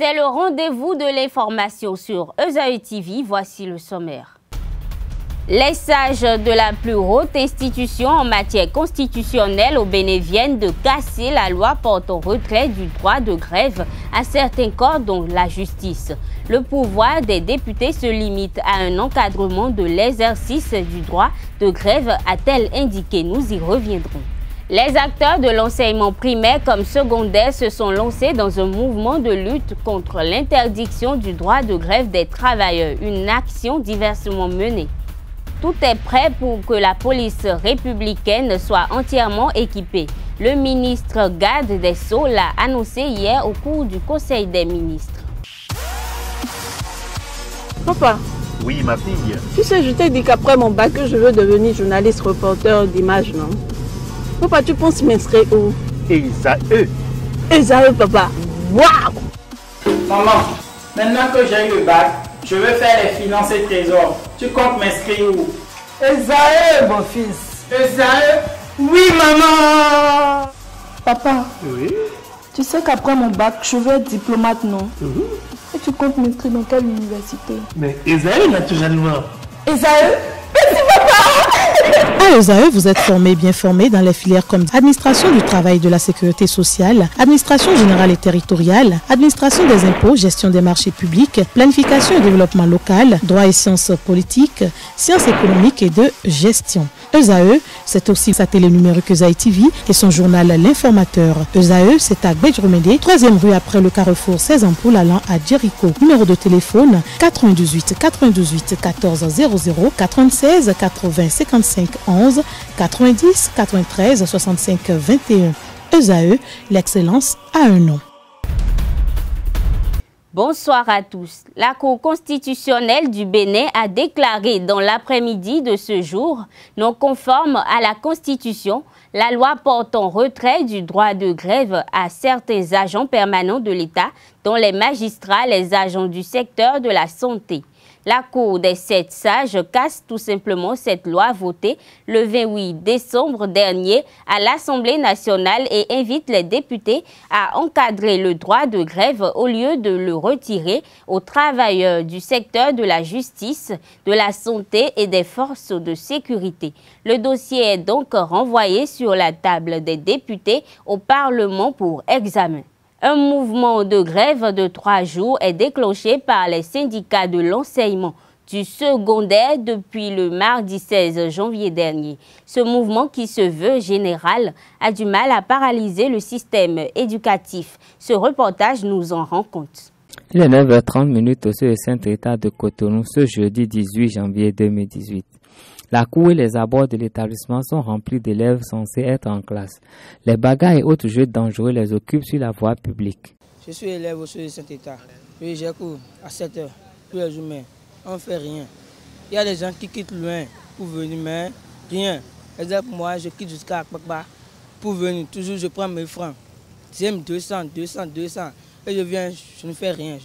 C'est le rendez-vous de l'information sur Esaü TV. Voici le sommaire. Les sages de la plus haute institution en matière constitutionnelle au Bénin viennent de casser la loi portant retrait du droit de grève à certains corps, dont la justice. Le pouvoir des députés se limite à un encadrement de l'exercice du droit de grève, a-t-elle indiqué. Nous y reviendrons. Les acteurs de l'enseignement primaire comme secondaire se sont lancés dans un mouvement de lutte contre l'interdiction du droit de grève des travailleurs, une action diversement menée. Tout est prêt pour que la police républicaine soit entièrement équipée. Le ministre Garde des Sceaux l'a annoncé hier au cours du Conseil des ministres. Papa. Oui, ma fille. Tu sais, je t'ai dit qu'après mon bac, je veux devenir journaliste reporter d'images, non? Papa, tu penses m'inscrire où? Esaü. Esaü, papa. Waouh! Maman, maintenant que j'ai eu le bac, je veux faire les finances et trésors. Tu comptes m'inscrire où? Esaü, mon fils. Esaü? Oui, maman! Papa, Oui. tu sais qu'après mon bac, je veux être diplomate, non? Et tu comptes m'inscrire dans quelle université? Mais Esaü, naturellement. Esaü? À Esaü, vous êtes bien formé dans les filières comme administration du travail et de la sécurité sociale, administration générale et territoriale, administration des impôts, gestion des marchés publics, planification et développement local, droit et sciences politiques, sciences économiques et de gestion. Esaü, c'est aussi sa télé numérique Esaü TV et son journal L'Informateur. Esaü, c'est à Bedjromede, 3e rue après le carrefour 16 ampoules allant à Jericho. Numéro de téléphone 98 98 14 00 96 80 55 11 90 93 65 21. Esaü, l'excellence a un nom. Bonsoir à tous. La Cour constitutionnelle du Bénin a déclaré dans l'après-midi de ce jour, non conforme à la Constitution, la loi portant retrait du droit de grève à certains agents permanents de l'État, dont les magistrats, les agents du secteur de la santé. La Cour des 7 sages casse tout simplement cette loi votée le 28 décembre dernier à l'Assemblée nationale et invite les députés à encadrer le droit de grève au lieu de le retirer aux travailleurs du secteur de la justice, de la santé et des forces de sécurité. Le dossier est donc renvoyé sur la table des députés au Parlement pour examen. Un mouvement de grève de 3 jours est déclenché par les syndicats de l'enseignement du secondaire depuis le mardi 16 janvier dernier. Ce mouvement, qui se veut général, a du mal à paralyser le système éducatif. Ce reportage nous en rend compte. Il est 9h30 au CEU Saint-État de Cotonou ce jeudi 18 janvier 2018. La cour et les abords de l'établissement sont remplis d'élèves censés être en classe. Les bagarres et autres jeux dangereux les occupent sur la voie publique. Je suis élève au CEU Saint-État. Oui, j'ai cours à 7 h tous les jours, mais on ne fait rien. Il y a des gens qui quittent loin pour venir, mais rien. Exemple, moi, je quitte jusqu'à Akpakba pour venir. Toujours, je prends mes francs. J'aime 200, 200, 200. Et je viens, je ne fais rien.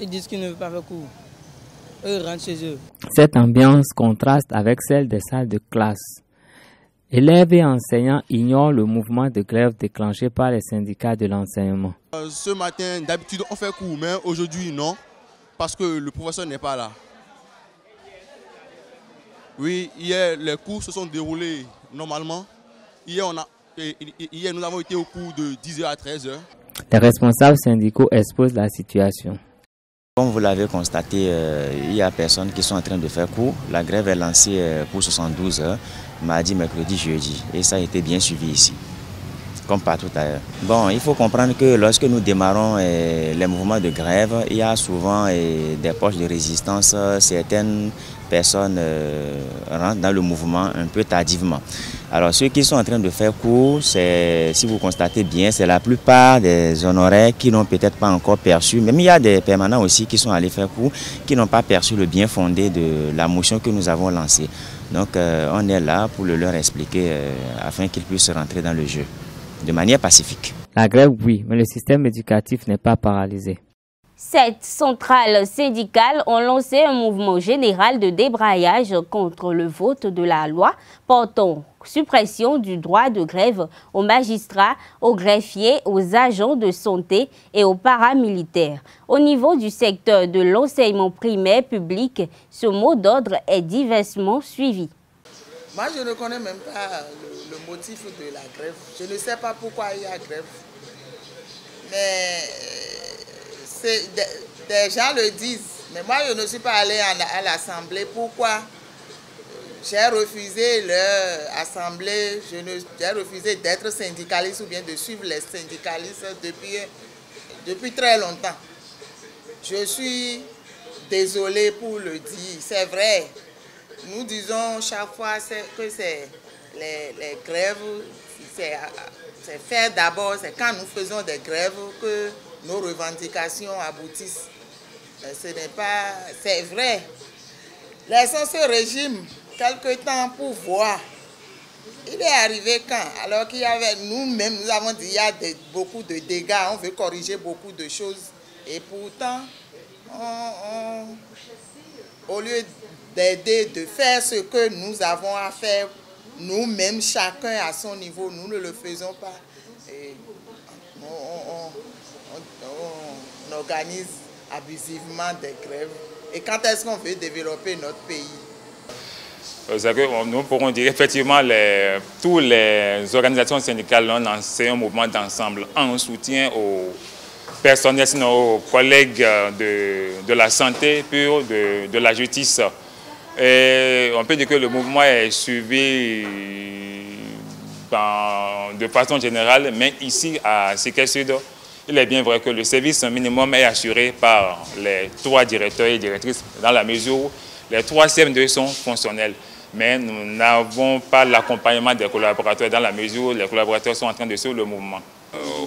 Ils disent qu'ils ne veulent pas faire cours. Eux rentrent chez eux. Cette ambiance contraste avec celle des salles de classe. Élèves et enseignants ignorent le mouvement de grève déclenché par les syndicats de l'enseignement. Ce matin, d'habitude, on fait cours, mais aujourd'hui, non, parce que le professeur n'est pas là. Oui, hier, les cours se sont déroulés normalement. Hier, nous avons été au cours de 10 h à 13 h. Les responsables syndicaux exposent la situation. Comme vous l'avez constaté, il y a personnes qui sont en train de faire cours. La grève est lancée pour 72 heures, mardi, mercredi, jeudi. Et ça a été bien suivi ici, comme partout ailleurs. Bon, il faut comprendre que lorsque nous démarrons les mouvements de grève, il y a souvent des poches de résistance. Certaines personnes rentrent dans le mouvement un peu tardivement. Alors ceux qui sont en train de faire cours, si vous constatez bien, c'est la plupart des honoraires qui n'ont peut-être pas encore perçu. Même il y a des permanents aussi qui sont allés faire cours, qui n'ont pas perçu le bien fondé de la motion que nous avons lancée. Donc on est là pour le leur expliquer afin qu'ils puissent rentrer dans le jeu de manière pacifique. La grève, oui, mais le système éducatif n'est pas paralysé. 7 centrales syndicales ont lancé un mouvement général de débrayage contre le vote de la loi portant suppression du droit de grève aux magistrats, aux greffiers, aux agents de santé et aux paramilitaires. Au niveau du secteur de l'enseignement primaire public, ce mot d'ordre est diversement suivi. Moi, je ne connais même pas le motif de la grève. Je ne sais pas pourquoi il y a grève. Mais des gens le disent. Mais moi, je ne suis pas allé à l'Assemblée. Pourquoi? J'ai refusé leur assemblée. J'ai refusé d'être syndicaliste ou bien de suivre les syndicalistes depuis très longtemps. Je suis désolé pour le dire. C'est vrai. Nous disons chaque fois que c'est les grèves, c'est faire d'abord, c'est quand nous faisons des grèves que nos revendications aboutissent. Ce n'est pas, c'est vrai. Laissons ce régime quelque temps pour voir. Il est arrivé quand? Alors qu'il y avait, nous-mêmes, nous avons dit qu'il y a beaucoup de dégâts, on veut corriger beaucoup de choses. Et pourtant, au lieu d'aider, de faire ce que nous avons à faire, nous-mêmes, chacun à son niveau, nous ne le faisons pas. Et on organise abusivement des grèves. Et quand est-ce qu'on veut développer notre pays? Nous pourrons dire effectivement toutes les organisations syndicales ont lancé un mouvement d'ensemble en soutien aux personnels, sinon aux collègues de la santé, puis de la justice. Et on peut dire que le mouvement est suivi de façon générale, mais ici à Séké Sud, il est bien vrai que le service minimum est assuré par les 3 directeurs et directrices dans la mesure où les 3 CM2 sont fonctionnels. Mais nous n'avons pas l'accompagnement des collaborateurs dans la mesure où les collaborateurs sont en train de suivre le mouvement.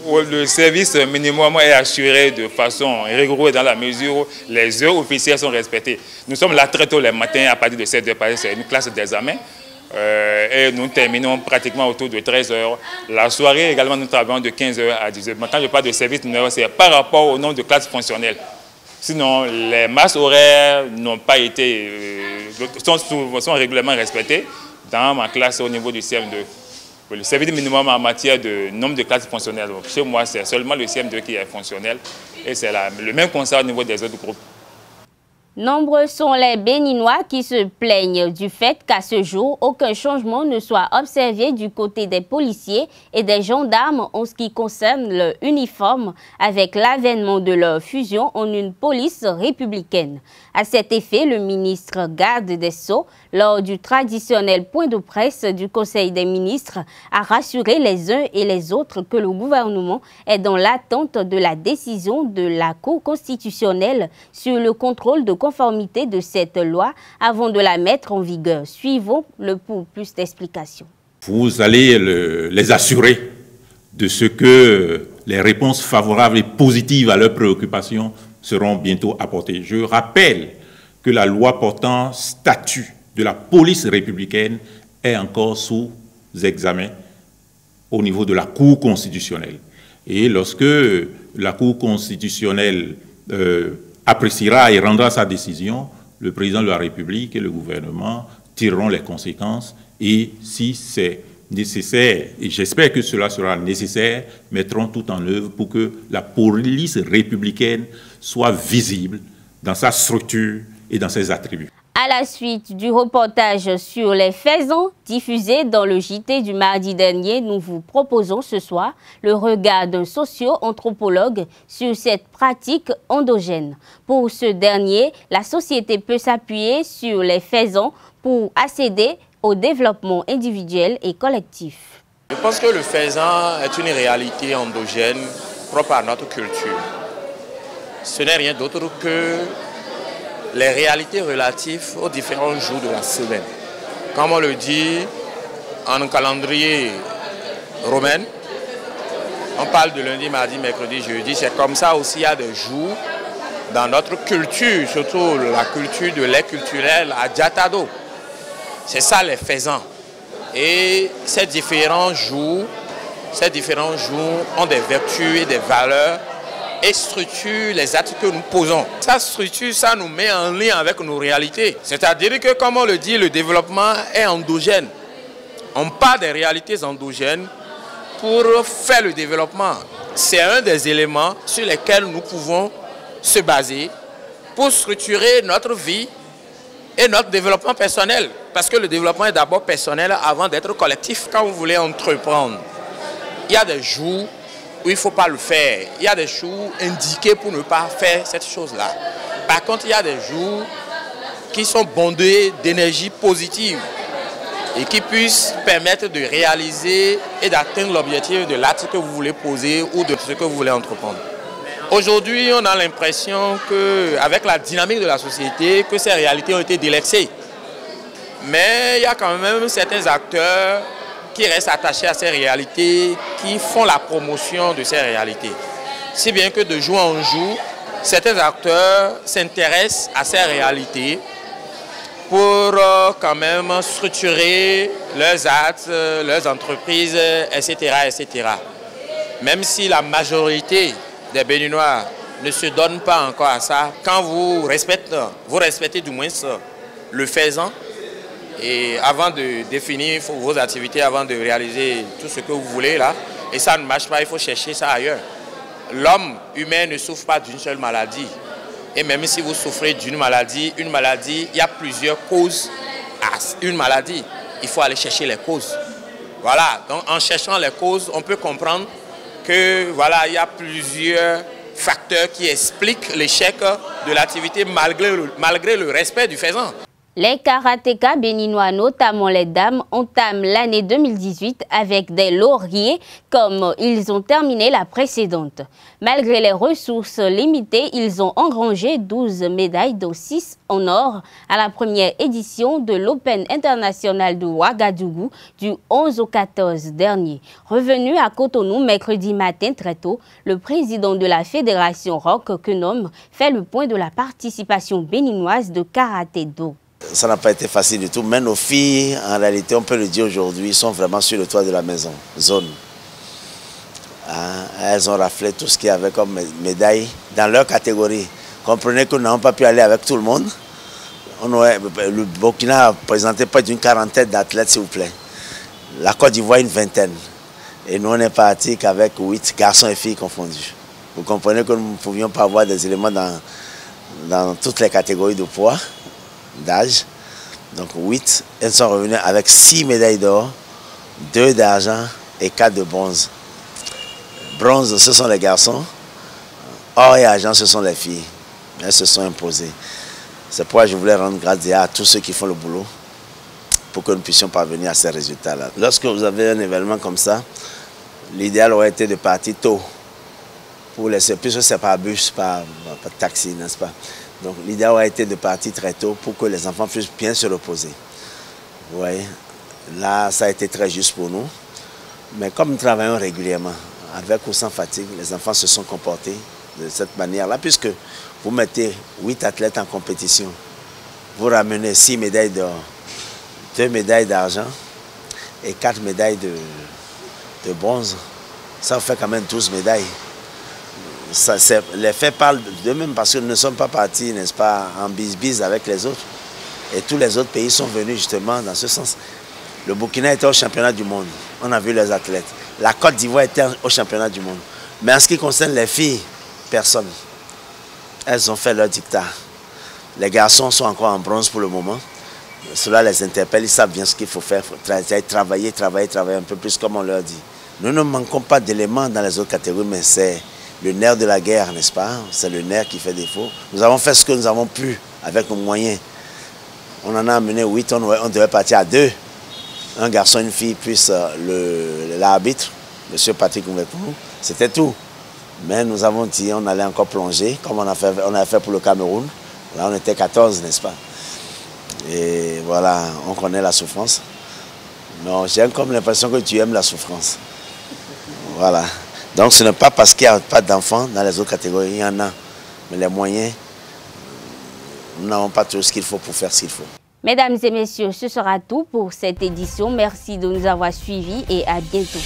Le service minimum est assuré de façon rigoureuse dans la mesure où les heures officielles sont respectées. Nous sommes là très tôt les matins à partir de 7h, c'est une classe d'examen. Et nous terminons pratiquement autour de 13h. La soirée également, nous travaillons de 15h à 10h. Quand je parle de service minimum, c'est par rapport au nombre de classes fonctionnelles. Sinon, les masses horaires n'ont pas été, sont régulièrement respectées dans ma classe au niveau du CM2. Le service minimum en matière de nombre de classes fonctionnelles, chez moi, c'est seulement le CM2 qui est fonctionnel et c'est le même constat au niveau des autres groupes. Nombreux sont les Béninois qui se plaignent du fait qu'à ce jour, aucun changement ne soit observé du côté des policiers et des gendarmes en ce qui concerne leur uniforme avec l'avènement de leur fusion en une police républicaine. À cet effet, le ministre garde des Sceaux, lors du traditionnel point de presse du Conseil des ministres, a rassuré les uns et les autres que le gouvernement est dans l'attente de la décision de la Cour constitutionnelle sur le contrôle de conformité de cette loi avant de la mettre en vigueur. Suivons-le pour plus d'explications. Vous allez les assurer de ce que les réponses favorables et positives à leurs préoccupations seront bientôt apportées. Je rappelle que la loi portant statut de la police républicaine est encore sous examen au niveau de la Cour constitutionnelle. Et lorsque la Cour constitutionnelle appréciera et rendra sa décision, le président de la République et le gouvernement tireront les conséquences et si c'est nécessaire, et j'espère que cela sera nécessaire, mettront tout en œuvre pour que la police républicaine soit visible dans sa structure et dans ses attributs. À la suite du reportage sur les faisans diffusé dans le JT du mardi dernier, nous vous proposons ce soir le regard d'un socio-anthropologue sur cette pratique endogène. Pour ce dernier, la société peut s'appuyer sur les faisans pour accéder au développement individuel et collectif. Je pense que le faisan est une réalité endogène propre à notre culture. Ce n'est rien d'autre que les réalités relatives aux différents jours de la semaine. Comme on le dit en un calendrier romain, on parle de lundi, mardi, mercredi, jeudi. C'est comme ça aussi, il y a des jours dans notre culture, surtout la culture de l'air culturel à Diatado. C'est ça les faisans. Et ces différents jours ont des vertus et des valeurs et structure les actes que nous posons. Ça structure, ça nous met en lien avec nos réalités. C'est-à-dire que, comme on le dit, le développement est endogène. On part des réalités endogènes pour faire le développement. C'est un des éléments sur lesquels nous pouvons se baser pour structurer notre vie et notre développement personnel. Parce que le développement est d'abord personnel avant d'être collectif. Quand vous voulez entreprendre, il y a des jours où il ne faut pas le faire. Il y a des jours indiqués pour ne pas faire cette chose-là. Par contre, il y a des jours qui sont bondés d'énergie positive et qui puissent permettre de réaliser et d'atteindre l'objectif de l'acte que vous voulez poser ou de ce que vous voulez entreprendre. Aujourd'hui, on a l'impression qu'avec la dynamique de la société, que ces réalités ont été délaissées. Mais il y a quand même certains acteurs qui restent attachés à ces réalités, qui font la promotion de ces réalités. Si bien que de jour en jour, certains acteurs s'intéressent à ces réalités pour quand même structurer leurs actes, leurs entreprises, etc., etc. Même si la majorité des Béninois ne se donnent pas encore à ça, quand vous respectez du moins le faisant, et avant de définir vos activités, avant de réaliser tout ce que vous voulez là, et ça ne marche pas, il faut chercher ça ailleurs. L'homme humain ne souffre pas d'une seule maladie. Et même si vous souffrez d'une maladie, il y a plusieurs causes à une maladie. Il faut aller chercher les causes. Voilà, donc en cherchant les causes, on peut comprendre que voilà, il y a plusieurs facteurs qui expliquent l'échec de l'activité malgré le respect du faisant. Les karatékas béninois, notamment les dames, entament l'année 2018 avec des lauriers comme ils ont terminé la précédente. Malgré les ressources limitées, ils ont engrangé 12 médailles, dont 6 en or, à la première édition de l'Open International de Ouagadougou du 11 au 14 dernier. Revenu à Cotonou mercredi matin très tôt, le président de la fédération Roch Kenom fait le point de la participation béninoise de karaté-do. Ça n'a pas été facile du tout, mais nos filles, en réalité, on peut le dire aujourd'hui, sont vraiment sur le toit de la maison, zone. Elles ont raflé tout ce qu'il y avait comme médaille dans leur catégorie. Comprenez que nous n'avons pas pu aller avec tout le monde. Le Burkina a présenté près d'une quarantaine d'athlètes, s'il vous plaît. La Côte d'Ivoire, une vingtaine. Et nous, on est partis qu'avec 8 garçons et filles confondus. Vous comprenez que nous ne pouvions pas avoir des éléments dans toutes les catégories de poids, d'âge. Donc 8, elles sont revenues avec 6 médailles d'or, 2 d'argent et 4 de bronze. Bronze, ce sont les garçons. Or et argent, ce sont les filles. Elles se sont imposées. C'est pourquoi je voulais rendre grâce à tous ceux qui font le boulot pour que nous puissions parvenir à ces résultats-là. Lorsque vous avez un événement comme ça, l'idéal aurait été de partir tôt. Puisque c'est par bus, par taxi, n'est-ce pas? Donc l'idéal aurait été de partir très tôt pour que les enfants puissent bien se reposer. Vous voyez, là, ça a été très juste pour nous. Mais comme nous travaillons régulièrement, avec ou sans fatigue, les enfants se sont comportés de cette manière-là, puisque vous mettez 8 athlètes en compétition, vous ramenez 6 médailles d'or, 2 médailles d'argent et 4 médailles de bronze. Ça vous fait quand même 12 médailles. Les faits parlent d'eux-mêmes parce que nous ne sommes pas partis, n'est-ce pas, en bise-bise avec les autres. Et tous les autres pays sont venus justement dans ce sens. Le Burkina était au championnat du monde. On a vu les athlètes. La Côte d'Ivoire était au championnat du monde. Mais en ce qui concerne les filles, personne. Elles ont fait leur dictat. Les garçons sont encore en bronze pour le moment. Cela les interpelle, ils savent bien ce qu'il faut faire. Travailler un peu plus comme on leur dit. Nous ne manquons pas d'éléments dans les autres catégories, mais c'est le nerf de la guerre, n'est-ce pas? C'est le nerf qui fait défaut. Nous avons fait ce que nous avons pu avec nos moyens. On en a amené 8, on devait partir à 2. Un garçon, une fille, plus l'arbitre, M. Patrick Mouvekou. C'était tout. Mais nous avons dit on allait encore plonger, comme on a fait pour le Cameroun. Là, on était 14, n'est-ce pas? Et voilà, on connaît la souffrance. Non, j'ai comme l'impression que tu aimes la souffrance. Voilà. Donc ce n'est pas parce qu'il n'y a pas d'enfants dans les autres catégories, il y en a. Mais les moyens, nous n'avons pas tout ce qu'il faut pour faire ce qu'il faut. Mesdames et messieurs, ce sera tout pour cette édition. Merci de nous avoir suivis et à bientôt.